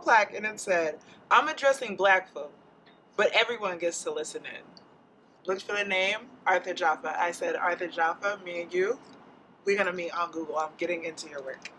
plaque and it said, "I'm addressing black folk, but everyone gets to listen in." Looked for the name, Arthur Jaffa. I said, "Arthur Jaffa, me and you, we're gonna meet on Google. I'm getting into your work."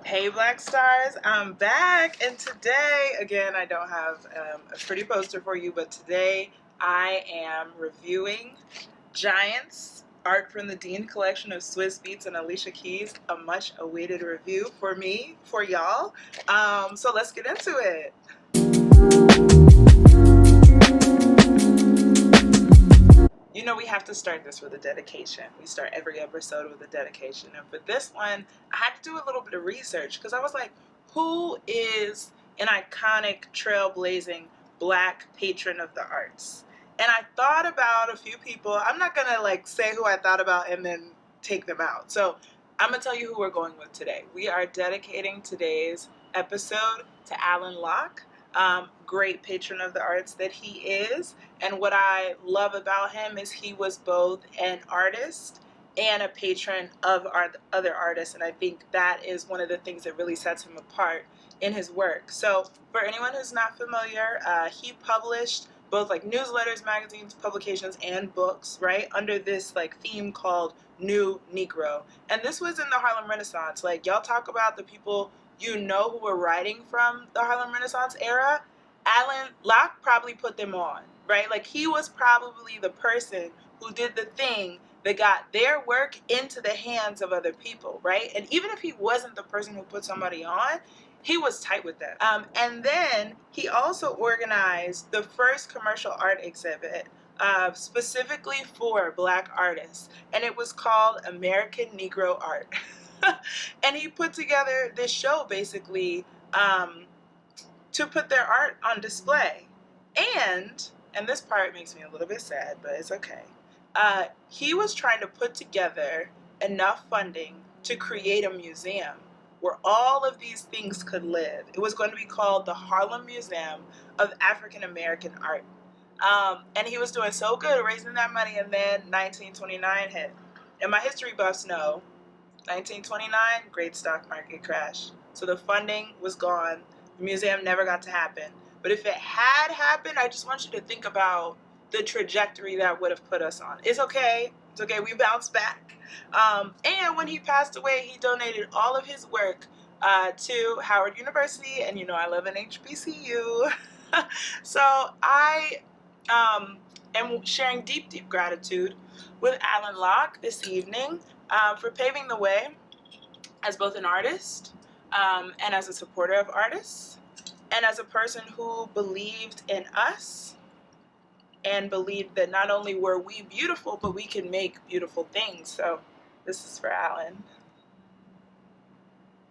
Hey Black Stars, I'm back, and today, again, I don't have a pretty poster for you, but today I am reviewing Giants, art from the Dean collection of Swizz Beatz and Alicia Keys, a much awaited review for me, for y'all. So let's get into it. You know, we have to start this with a dedication. We start every episode with a dedication. And for this one, I had to do a little bit of research because I was like, who is an iconic, trailblazing Black patron of the arts? And I thought about a few people. I'm not going to like say who I thought about and then take them out. So I'm going to tell you who we're going with today. We are dedicating today's episode to Alan Locke. Great patron of the arts that he is, and what I love about him is he was both an artist and a patron of other artists, and I think that is one of the things that really sets him apart in his work. So for anyone who's not familiar, he published both like newsletters, magazines, publications, and books, right, under this like theme called New Negro. And this was in the Harlem Renaissance. Like, y'all talk about the people you know who were writing from the Harlem Renaissance era. Alan Locke probably put them on, right? Like, he was probably the person who did the thing that got their work into the hands of other people, right? And even if he wasn't the person who put somebody on, he was tight with them. And then he also organized the first commercial art exhibit specifically for Black artists, and it was called American Negro Art. And he put together this show basically to put their art on display. And this part makes me a little bit sad, but it's okay. He was trying to put together enough funding to create a museum where all of these things could live. It was going to be called the Harlem Museum of African American Art. And he was doing so good raising that money, and then 1929 hit. And my history buffs know 1929, great stock market crash. So the funding was gone. The museum never got to happen. But if it had happened, I just want you to think about the trajectory that would have put us on. It's okay. It's okay. We bounced back. And when he passed away, he donated all of his work to Howard University. And you know I love an HBCU. So I am sharing deep, deep gratitude with Alan Locke this evening for paving the way as both an artist and as a supporter of artists, and as a person who believed in us and believed that not only were we beautiful, but we can make beautiful things. So this is for Alan.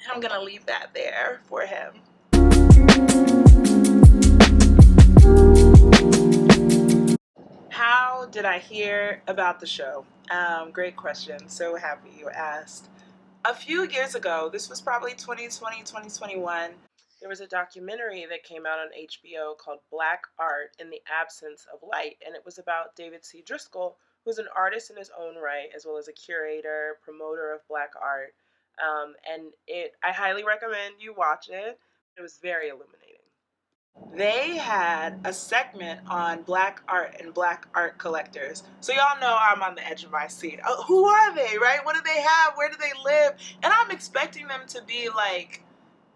And I'm going to leave that there for him. How did I hear about the show? Great question. So happy you asked. A few years ago, this was probably 2020, 2021, there was a documentary that came out on HBO called Black Art in the Absence of Light, and it was about David C. Driscoll, who's an artist in his own right, as well as a curator, promoter of Black art. I highly recommend you watch it. It was very illuminating. They had a segment on Black art and Black art collectors. So y'all know I'm on the edge of my seat. Oh, who are they, right? What do they have? Where do they live? And I'm expecting them to be like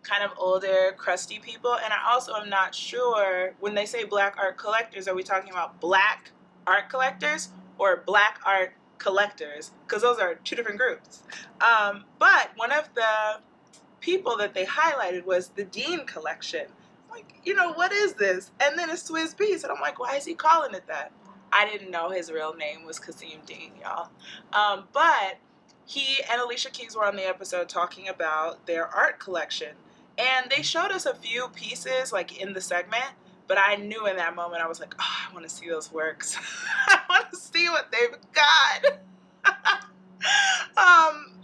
kind of older, crusty people. And I also am not sure, when they say Black art collectors, are we talking about Black art collectors or Black art collectors? Because those are two different groups. But one of the people that they highlighted was the Dean collection. Like, you know, what is this? And then it's Swizz Beatz, and I'm like, why is he calling it that? I didn't know his real name was Kasim Dean, y'all. But he and Alicia Keys were on the episode talking about their art collection. And they showed us a few pieces like in the segment, but I knew in that moment, I was like, oh, I want to see those works. I want to see what they've got.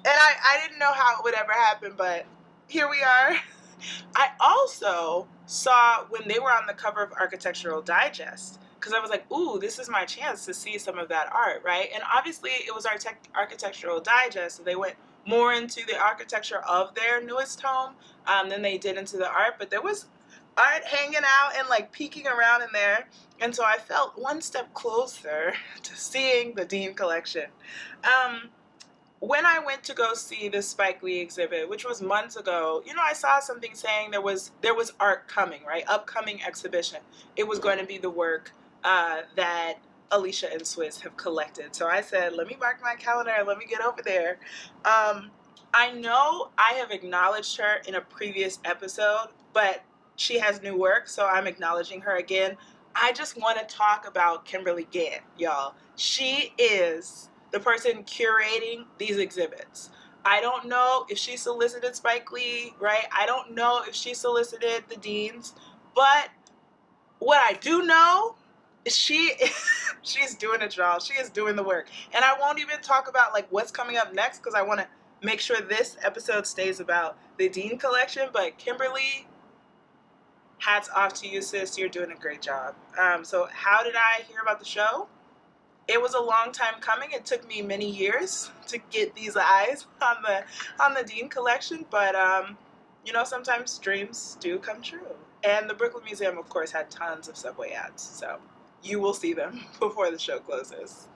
And I didn't know how it would ever happen, but here we are. I also saw when they were on the cover of Architectural Digest, because I was like, ooh, this is my chance to see some of that art, right? And obviously it was Architectural Digest, so they went more into the architecture of their newest home than they did into the art, but there was art hanging out and like peeking around in there, and so I felt one step closer to seeing the Dean collection. When I went to go see this Spike Lee exhibit, which was months ago, I saw something saying there was art coming, right? Upcoming exhibition. It was going to be the work that Alicia and Swizz have collected. So I said, let me mark my calendar, let me get over there. I know I have acknowledged her in a previous episode, but she has new work, so I'm acknowledging her again. I just want to talk about Kimberli Gant, y'all. She is the person curating these exhibits. I don't know if she solicited Spike Lee, right? I don't know if she solicited the Deans, but what I do know is she's doing it, y'all. She is doing the work. And I won't even talk about like what's coming up next because I want to make sure this episode stays about the Dean collection, but Kimberli, hats off to you, sis. You're doing a great job. So how did I hear about the show? It was a long time coming. It took me many years to get these eyes on the Dean collection, but sometimes dreams do come true. And the Brooklyn Museum, of course, had tons of subway ads, so you will see them before the show closes.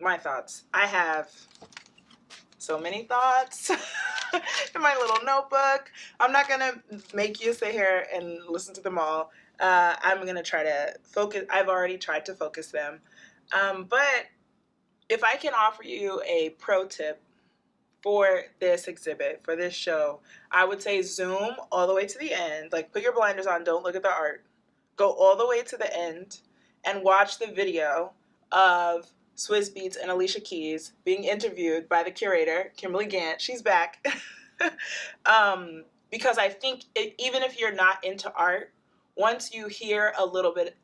My thoughts. I have so many thoughts in my little notebook. I'm not going to make you sit here and listen to them all. I'm going to try to focus. I've already tried to focus them. But if I can offer you a pro tip for this exhibit, for this show, I would say zoom all the way to the end. Like, put your blinders on. Don't look at the art. Go all the way to the end and watch the video of Swizz Beatz and Alicia Keys being interviewed by the curator, Kimberli Gant. She's back. Because I think even if you're not into art, once you hear a little bit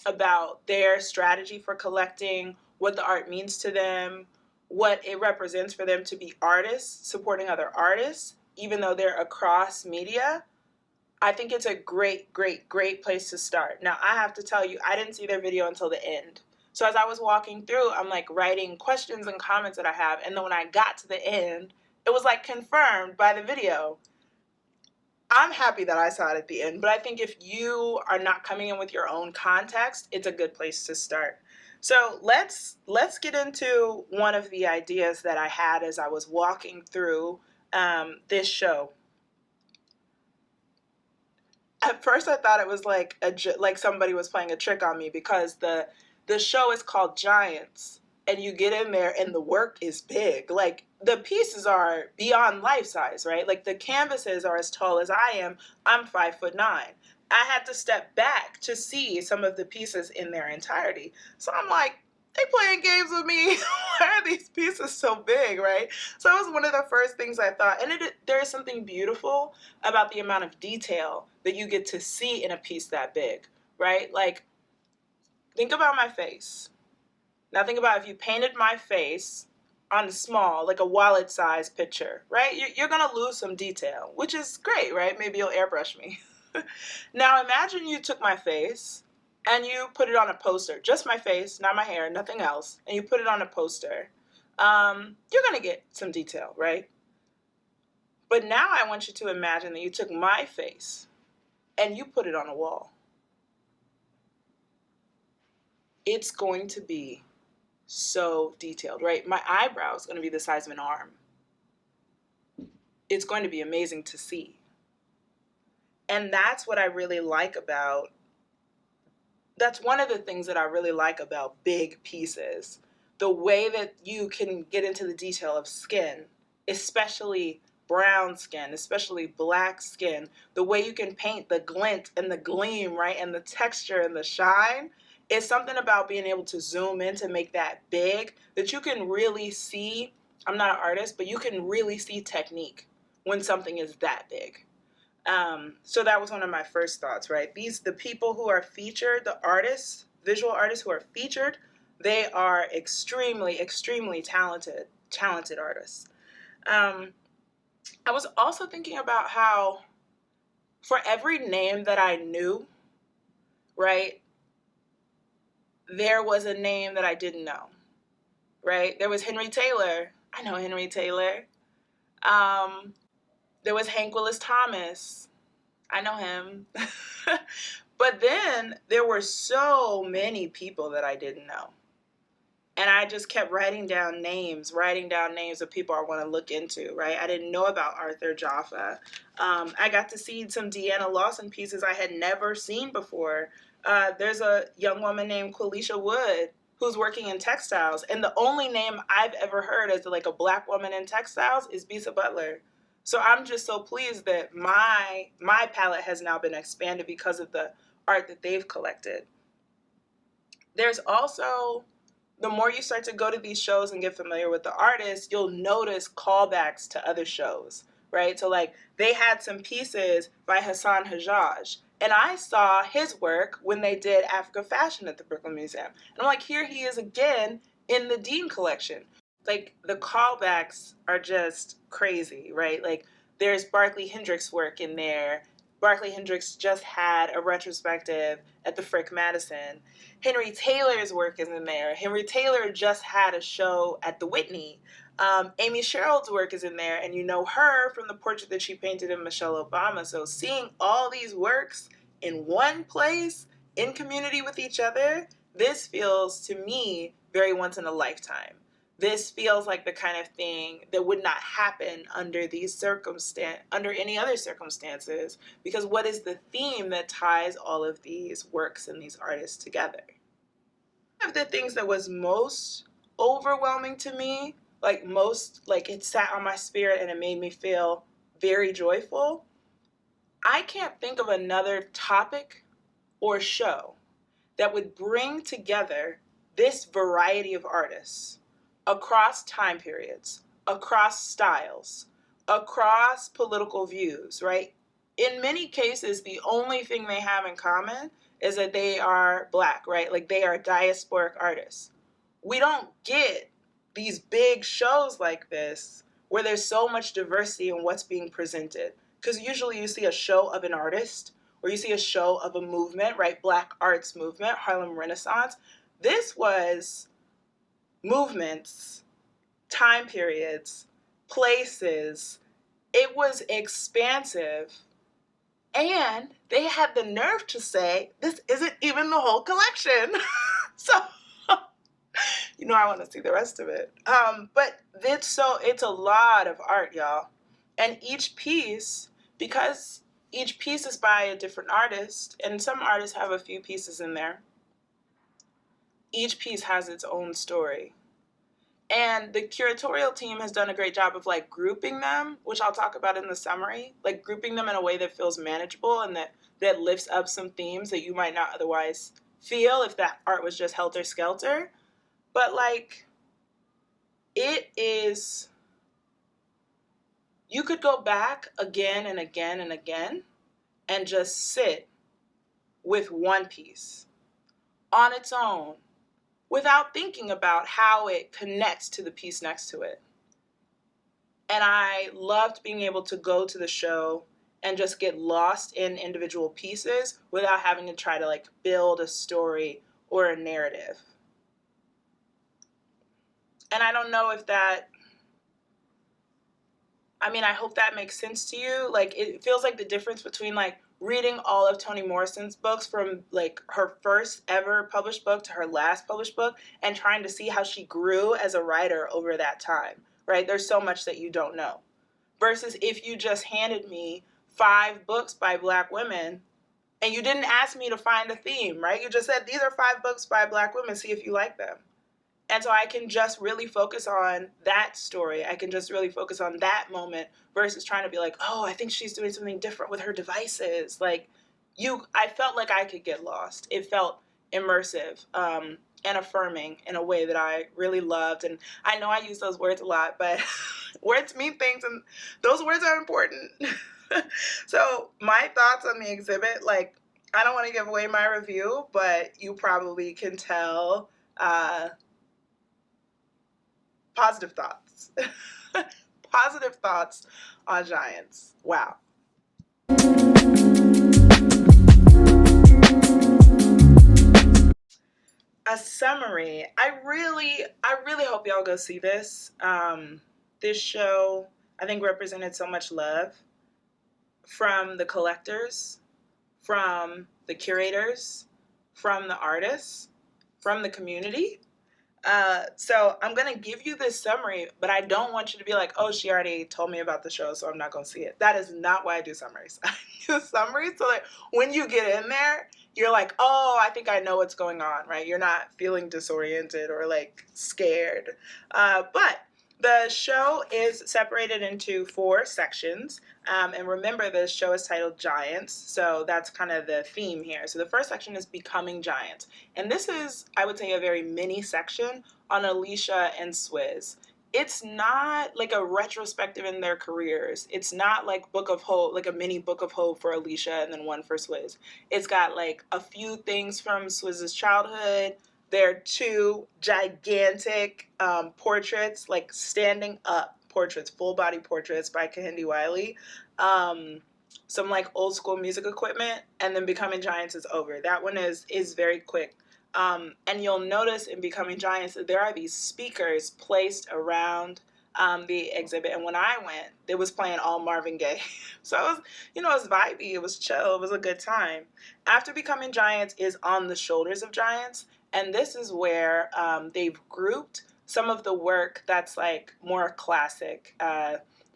about their strategy for collecting, what the art means to them, what it represents for them to be artists, supporting other artists, even though they're across media, I think it's a great, great, great place to start. Now, I have to tell you, I didn't see their video until the end. So as I was walking through, I'm like writing questions and comments that I have. And then when I got to the end, it was like confirmed by the video. I'm happy that I saw it at the end, but I think if you are not coming in with your own context, it's a good place to start. So let's get into one of the ideas that I had as I was walking through this show. At first, I thought it was like somebody was playing a trick on me because the show is called Giants, and you get in there and the work is big. Like, the pieces are beyond life size, right? Like, the canvases are as tall as I am. I'm 5'9". I had to step back to see some of the pieces in their entirety. So I'm like, they playing games with me. Why are these pieces so big, right? So that was one of the first things I thought. And there is something beautiful about the amount of detail that you get to see in a piece that big, right? Like, think about my face. Now think about if you painted my face on a small, like a wallet-sized picture, right? You're going to lose some detail, which is great, right? Maybe you'll airbrush me. Now imagine you took my face and you put it on a poster. Just my face, not my hair, nothing else. And you put it on a poster. You're going to get some detail, right? But now I want you to imagine that you took my face and you put it on a wall. It's going to be so detailed, right? My eyebrow is going to be the size of an arm. It's going to be amazing to see. And that's what I really like about, that's one of the things that I really like about big pieces. The way that you can get into the detail of skin, especially brown skin, especially black skin, the way you can paint the glint and the gleam, right? And the texture and the shine. it's something about being able to zoom in to make that big that you can really see. I'm not an artist, but you can really see technique when something is that big. So that was one of my first thoughts, right? The people who are featured, the artists, visual artists who are featured, they are extremely, extremely talented artists. I was also thinking about how for every name that I knew, right, there was a name that I didn't know, right? There was Henry Taylor. I know Henry Taylor. There was Hank Willis Thomas. I know him. But then there were so many people that I didn't know. And I just kept writing down names of people I want to look into, right? I didn't know about Arthur Jaffa. I got to see some Deanna Lawson pieces I had never seen before. There's a young woman named Qualisha Wood who's working in textiles. And the only name I've ever heard as like a Black woman in textiles is Bisa Butler. So I'm just so pleased that my palette has now been expanded because of the art that they've collected. There's also, the more you start to go to these shows and get familiar with the artists, you'll notice callbacks to other shows, right? So like they had some pieces by Hassan Hajjaj, and I saw his work when they did Africa Fashion at the Brooklyn Museum. And I'm like, here he is again in the Dean collection. Like the callbacks are just crazy, right? Like there's Barkley Hendricks' work in there. Barkley Hendricks just had a retrospective at the Frick Madison. Henry Taylor's work is in there. Henry Taylor just had a show at the Whitney. Amy Sherald's work is in there, and you know her from the portrait that she painted of Michelle Obama. So seeing all these works in one place, in community with each other, this feels to me very once in a lifetime. This feels like the kind of thing that would not happen under any other circumstances, because what is the theme that ties all of these works and these artists together? One of the things that was most overwhelming to me, like it sat on my spirit and it made me feel very joyful. I can't think of another topic or show that would bring together this variety of artists across time periods, across styles, across political views, right? In many cases, the only thing they have in common is that they are Black, right? Like they are diasporic artists. We don't get these big shows like this where there's so much diversity in what's being presented. Because usually you see a show of an artist or you see a show of a movement, right? Black arts movement, Harlem Renaissance. This was movements, time periods, places. It was expansive. And they had the nerve to say, this isn't even the whole collection. So, I want to see the rest of it. But it's a lot of art, y'all. And each piece, because each piece is by a different artist, and some artists have a few pieces in there, each piece has its own story. And the curatorial team has done a great job of like grouping them, which I'll talk about in the summary, like grouping them in a way that feels manageable and that lifts up some themes that you might not otherwise feel if that art was just helter skelter. But like, you could go back again and again and again and just sit with one piece on its own, without thinking about how it connects to the piece next to it. And I loved being able to go to the show and just get lost in individual pieces without having to try to like build a story or a narrative. And I don't know if I hope that makes sense to you. Like, it feels like the difference between like reading all of Toni Morrison's books from like her first ever published book to her last published book and trying to see how she grew as a writer over that time, right? There's so much that you don't know. Versus if you just handed me 5 books by Black women and you didn't ask me to find a theme, right? You just said, these are 5 books by Black women, see if you like them. And so I can just really focus on that story. I can just really focus on that moment versus trying to be like, oh, I think she's doing something different with her devices. Like, I felt like I could get lost. It felt immersive, and affirming in a way that I really loved. And I know I use those words a lot, but words mean things, and those words are important. So my thoughts on the exhibit, like, I don't want to give away my review, but you probably can tell, positive thoughts. Positive thoughts on Giants. Wow. A summary. I really hope y'all go see this. This show, I think, represented so much love from the collectors, from the curators, from the artists, from the community. So I'm going to give you this summary, but I don't want you to be like, oh, she already told me about the show, so I'm not going to see it. That is not why I do summaries. I do summaries so that when you get in there, you're like, oh, I think I know what's going on, right? You're not feeling disoriented or like scared. But the show is separated into 4 sections. And remember, this show is titled Giants, so that's kind of the theme here. So the first section is Becoming Giants. And this is, I would say, a very mini section on Alicia and Swizz. It's not like a retrospective in their careers. It's not like Book of Hope, like a mini Book of Hope for Alicia and then one for Swizz. It's got like a few things from Swizz's childhood. There are 2 gigantic portraits, like standing up portraits, full body portraits by Kimberli Gant. Some like old school music equipment, and then Becoming Giants is over. That one is very quick. And you'll notice in Becoming Giants that there are these speakers placed around the exhibit. And when I went, it was playing all Marvin Gaye. So it was, it was vibey, it was chill, it was a good time. After Becoming Giants is On the Shoulders of Giants. And this is where they've grouped some of the work that's like more classic,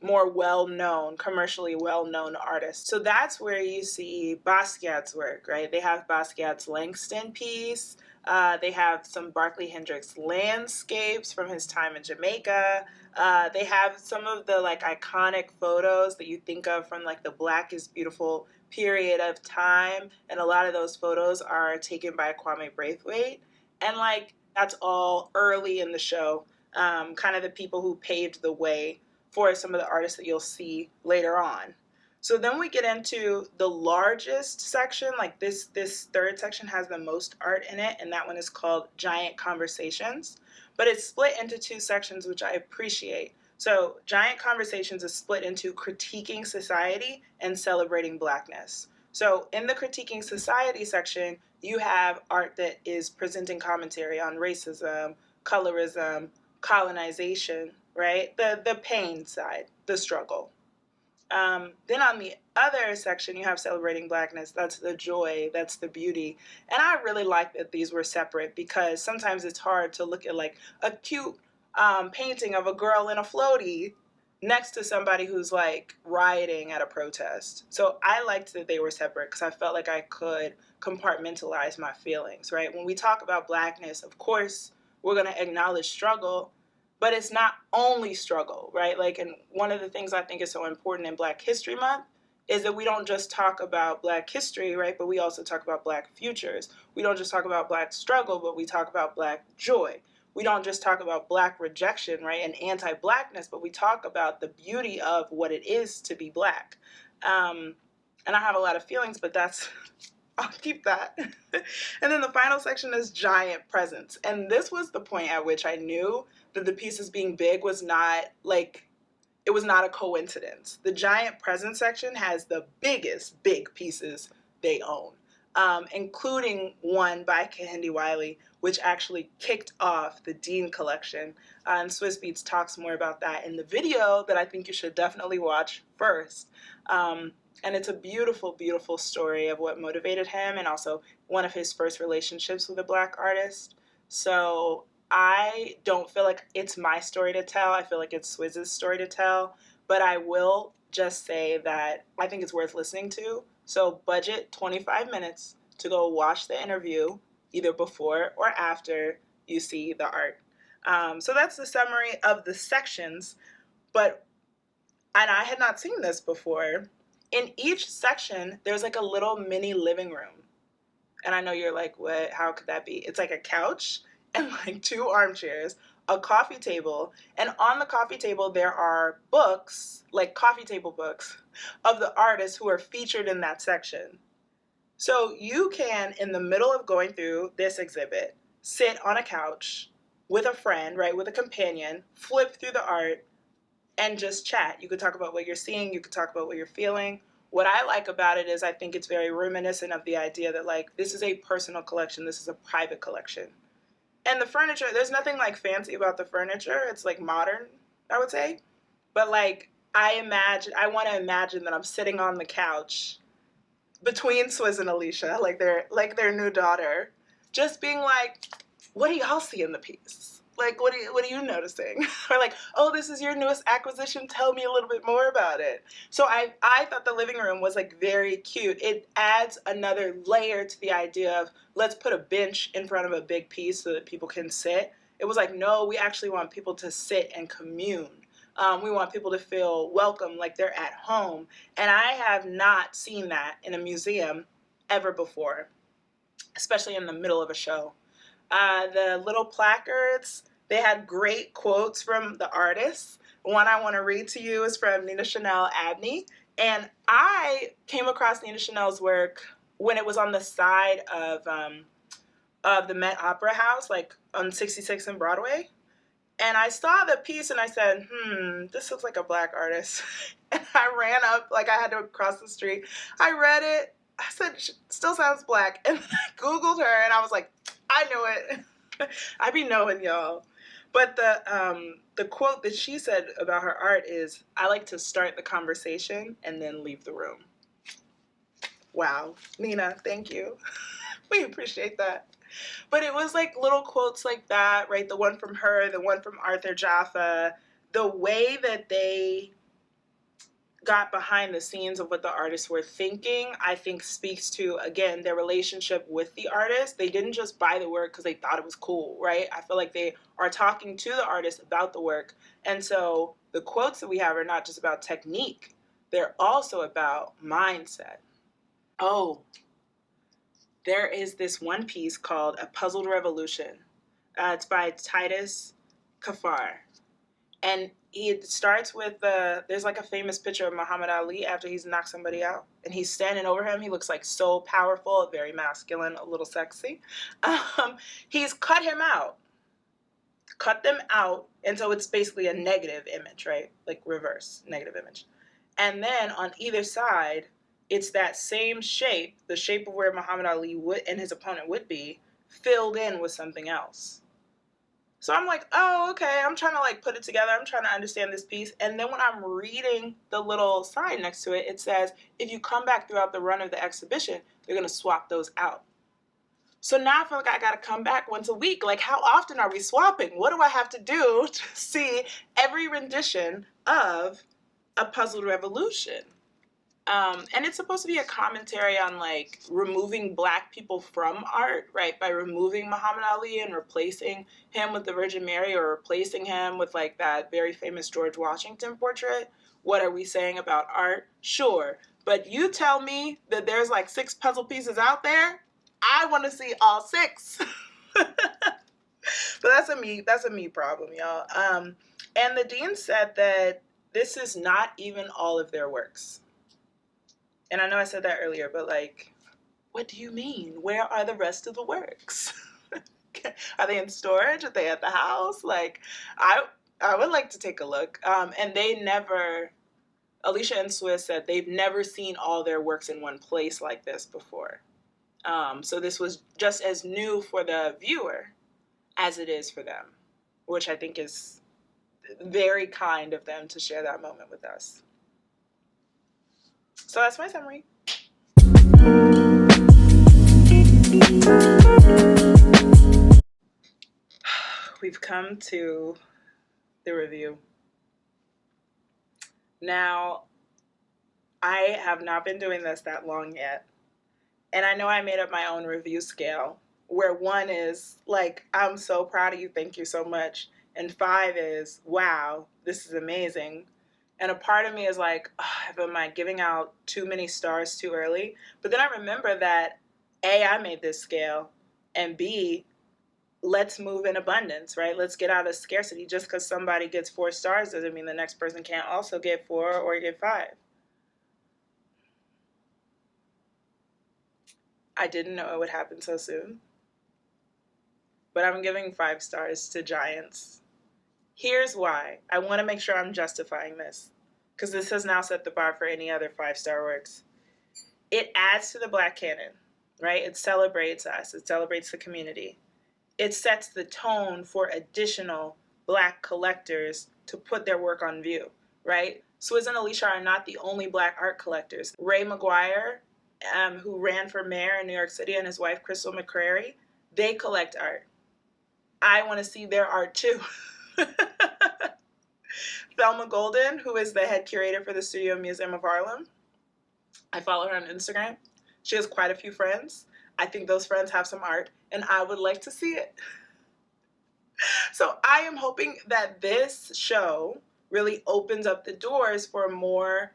more well-known, commercially well-known artists. So that's where you see Basquiat's work, right? They have Basquiat's Langston piece. They have some Barclay Hendricks landscapes from his time in Jamaica. They have some of the like iconic photos that you think of from like the Black is Beautiful period of time. And a lot of those photos are taken by Kwame Braithwaite. And like, that's all early in the show, kind of the people who paved the way for some of the artists that you'll see later on. So then we get into the largest section, like this third section has the most art in it, and that one is called Giant Conversations. But it's split into 2 sections, which I appreciate. So Giant Conversations is split into Critiquing Society and Celebrating Blackness. So in the Critiquing Society section, you have art that is presenting commentary on racism, colorism, colonization, right? The pain side, the struggle. Then on the other section, you have Celebrating Blackness. That's the joy, that's the beauty. And I really like that these were separate, because sometimes it's hard to look at like a cute painting of a girl in a floaty next to somebody who's like rioting at a protest. So I liked that they were separate because I felt like I could compartmentalize my feelings, right? When we talk about Blackness, of course, we're going to acknowledge struggle, but it's not only struggle, right? Like, and one of the things I think is so important in Black History Month is that we don't just talk about Black history, right? But we also talk about Black futures. We don't just talk about Black struggle, but we talk about Black joy. We don't just talk about Black rejection, right, and anti-Blackness, but we talk about the beauty of what it is to be Black. And I have a lot of feelings, but I'll keep that. And then the final section is Giant Presence. And this was the point at which I knew that the pieces being big was not like, it was not a coincidence. The Giant Presence section has the biggest big pieces they own, including one by Kimberli Gant, which actually kicked off the Dean collection. And Swizz Beatz talks more about that in the video that I think you should definitely watch first. And it's a beautiful, beautiful story of what motivated him, and also one of his first relationships with a Black artist. So I don't feel like it's my story to tell. I feel like it's Swizz's story to tell. But I will just say that I think it's worth listening to. So budget 25 minutes to go watch the interview, either before or after you see the art. So that's the summary of the sections. And I had not seen this before. In each section, there's like a little mini living room. And I know you're like, what? How could that be? It's like a couch and like 2 armchairs, a coffee table, and on the coffee table there are books, like coffee table books, of the artists who are featured in that section. So you can, in the middle of going through this exhibit, sit on a couch with a friend, right, with a companion, flip through the art, and just chat. You could talk about what you're seeing, you could talk about what you're feeling. What I like about it is I think it's very reminiscent of the idea that, like, this is a personal collection, this is a private collection. And the furniture, there's nothing like fancy about the furniture. It's like modern, I would say. But like I want to imagine that I'm sitting on the couch between Swizz and Alicia, like their new daughter, just being like, what do y'all see in the piece? Like, what are you noticing? Or like, oh, this is your newest acquisition. Tell me a little bit more about it. So I thought the living room was like very cute. It adds another layer to the idea of let's put a bench in front of a big piece so that people can sit. It was like, no, we actually want people to sit and commune. We want people to feel welcome, like they're at home. And I have not seen that in a museum ever before, especially in the middle of a show. The little placards, they had great quotes from the artists. One I want to read to you is from Nina Chanel Abney. And I came across Nina Chanel's work when it was on the side of the Met Opera House, like on 66 and Broadway. And I saw the piece and I said, this looks like a Black artist. And I ran up, like I had to cross the street. I read it. I said, still sounds Black. And I Googled her and I was like, I knew it. I be knowing y'all. But the quote that she said about her art is, I like to start the conversation and then leave the room. Wow. Nina, thank you. We appreciate that. But it was like little quotes like that, right? The one from her, the one from Arthur Jaffa, the way that they got behind the scenes of what the artists were thinking, I think speaks to, again, their relationship with the artist. They didn't just buy the work because they thought it was cool, right? I feel like they are talking to the artist about the work. And so the quotes that we have are not just about technique. They're also about mindset. Oh, there is this one piece called A Puzzled Revolution. It's by Titus Kafar. And it starts with, there's like a famous picture of Muhammad Ali after he's knocked somebody out. And he's standing over him. He looks like so powerful, very masculine, a little sexy. He's cut him out. Cut them out. And so it's basically a negative image, right? Like reverse negative image. And then on either side, it's that same shape, the shape of where Muhammad Ali would and his opponent would be, filled in with something else. So I'm like, oh, okay, I'm trying to like put it together. I'm trying to understand this piece. And then when I'm reading the little sign next to it, it says, if you come back throughout the run of the exhibition, they're going to swap those out. So now I feel like I got to come back once a week. Like, how often are we swapping? What do I have to do to see every rendition of A Puzzled Revolution? And it's supposed to be a commentary on like removing Black people from art, right? By removing Muhammad Ali and replacing him with the Virgin Mary, or replacing him with like that very famous George Washington portrait. What are we saying about art? Sure. But you tell me that there's like 6 puzzle pieces out there. I want to see all 6. But that's a me problem, y'all. And the dean said that this is not even all of their works. And I know I said that earlier, but like, what do you mean? Where are the rest of the works? Are they in storage? Are they at the house? Like, I would like to take a look. And Alicia and Swizz said they've never seen all their works in one place like this before. So this was just as new for the viewer as it is for them, which I think is very kind of them to share that moment with us. So that's my summary. We've come to the review. Now, I have not been doing this that long yet. And I know I made up my own review scale, where 1 is like, I'm so proud of you, thank you so much. And 5 is, wow, this is amazing. And a part of me is like, oh, am I giving out too many stars too early? But then I remember that A, I made this scale, and B, let's move in abundance, right? Let's get out of scarcity. Just because somebody gets 4 stars doesn't mean the next person can't also get 4 or get 5. I didn't know it would happen so soon, but I'm giving 5 stars to Giants. Here's why. I want to make sure I'm justifying this, because this has now set the bar for any other 5-star works. It adds to the Black canon, right? It celebrates us. It celebrates the community. It sets the tone for additional Black collectors to put their work on view, right? Swizz and Alicia are not the only Black art collectors. Ray McGuire, who ran for mayor in New York City, and his wife, Crystal McCrary, they collect art. I want to see their art too. Thelma Golden, who is the head curator for the Studio Museum of Harlem, I follow her on Instagram. She has quite a few friends. I think those friends have some art, and I would like to see it. So I am hoping that this show really opens up the doors for more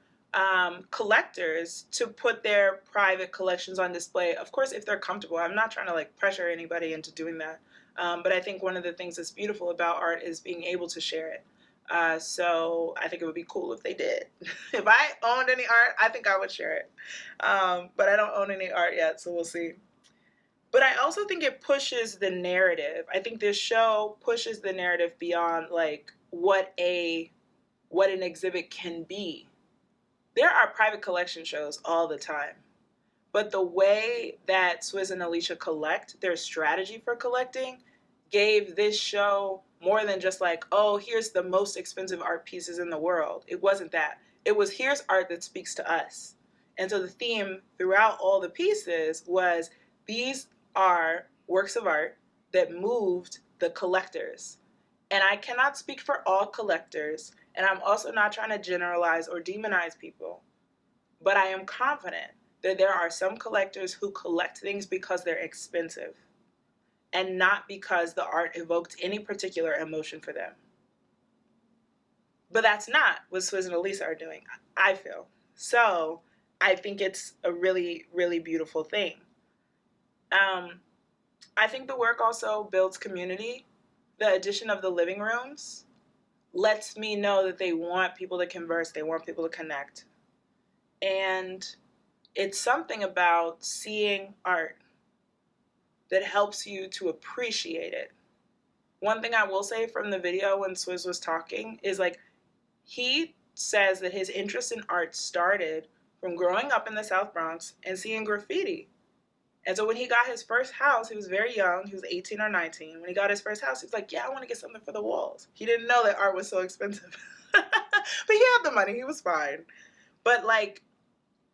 collectors to put their private collections on display. Of course, if they're comfortable. I'm not trying to like pressure anybody into doing that. But I think one of the things that's beautiful about art is being able to share it. So I think it would be cool if they did. If I owned any art, I think I would share it. But I don't own any art yet, so we'll see. But I also think it pushes the narrative. I think this show pushes the narrative beyond like what an exhibit can be. There are private collection shows all the time. But the way that Swizz and Alicia collect, their strategy for collecting, gave this show more than just like, oh, here's the most expensive art pieces in the world. It wasn't that. It was, here's art that speaks to us. And so the theme throughout all the pieces was, these are works of art that moved the collectors. And I cannot speak for all collectors, and I'm also not trying to generalize or demonize people. But I am confident that there are some collectors who collect things because they're expensive and not because the art evoked any particular emotion for them. But that's not what Swizz and Alicia are doing, I feel. So I think it's a really, really beautiful thing. I think the work also builds community. The addition of the living rooms lets me know that they want people to converse, they want people to connect. And it's something about seeing art that helps you to appreciate it. One thing I will say from the video when Swizz was talking is like, he says that his interest in art started from growing up in the South Bronx and seeing graffiti. And so when he got his first house, he was very young, he was 18 or 19. When he got his first house, he was like, yeah, I want to get something for the walls. He didn't know that art was so expensive. But he had the money, he was fine. But like,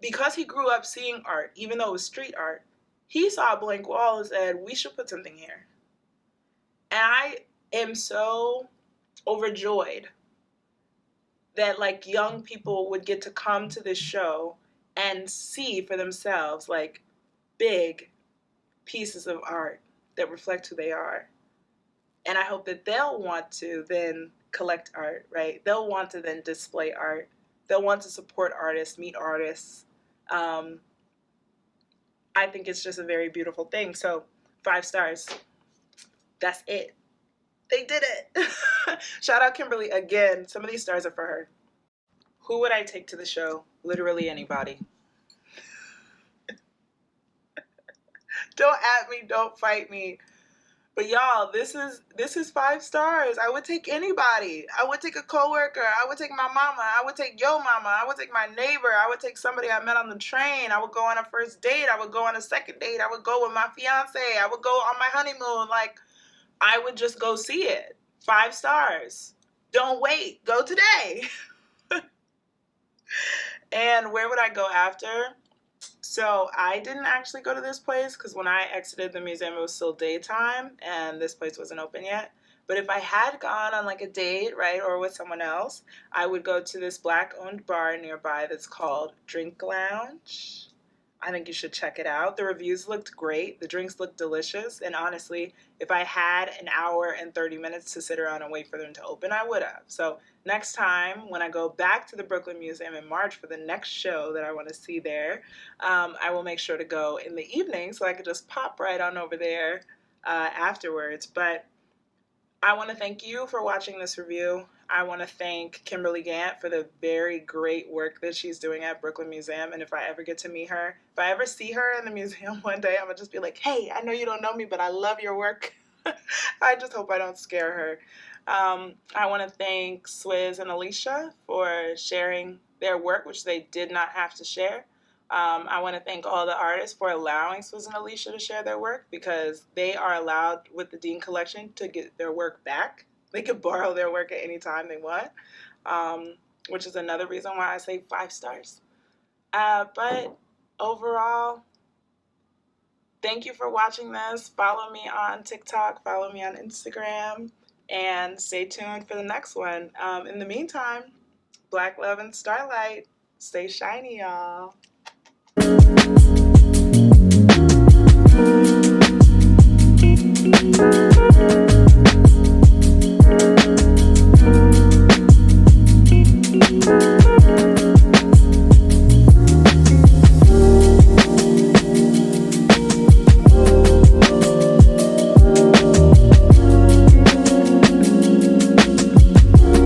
because he grew up seeing art, even though it was street art, he saw a blank wall and said, we should put something here. And I am so overjoyed that like young people would get to come to this show and see for themselves like big pieces of art that reflect who they are. And I hope that they'll want to then collect art, right? They'll want to then display art. They'll want to support artists, meet artists. I think it's just a very beautiful thing. So 5 stars. That's it. They did it. Shout out Kimberli again. Some of these stars are for her. Who would I take to the show? Literally anybody. Don't at me, don't fight me. But y'all, this is 5 stars. I would take anybody. I would take a coworker. I would take my mama. I would take your mama. I would take my neighbor. I would take somebody I met on the train. I would go on a first date. I would go on a second date. I would go with my fiance. I would go on my honeymoon. Like, I would just go see it. 5 stars. Don't wait. Go today. And where would I go after? So I didn't actually go to this place because when I exited the museum, it was still daytime and this place wasn't open yet. But if I had gone on like a date, right, or with someone else, I would go to this Black-owned bar nearby that's called Drink Lounge. I think you should check it out. The reviews looked great. The drinks looked delicious. And honestly, if I had an hour and 30 minutes to sit around and wait for them to open, I would have. So next time when I go back to the Brooklyn Museum in March for the next show that I want to see there, I will make sure to go in the evening so I could just pop right on over there afterwards. But I want to thank you for watching this review. I want to thank Kimberli Gant for the very great work that she's doing at Brooklyn Museum. And if I ever get to meet her, if I ever see her in the museum one day, I'm going to just be like, hey, I know you don't know me, but I love your work. I just hope I don't scare her. I want to thank Swizz and Alicia for sharing their work, which they did not have to share. I want to thank all the artists for allowing Swizz and Alicia to share their work, because they are allowed with the Dean Collection to get their work back. They can borrow their work at any time they want, which is another reason why I say 5 stars. But overall, thank you for watching this. Follow me on TikTok, follow me on Instagram, and stay tuned for the next one. In the meantime, Black Love and Starlight. Stay shiny, y'all. Thank you.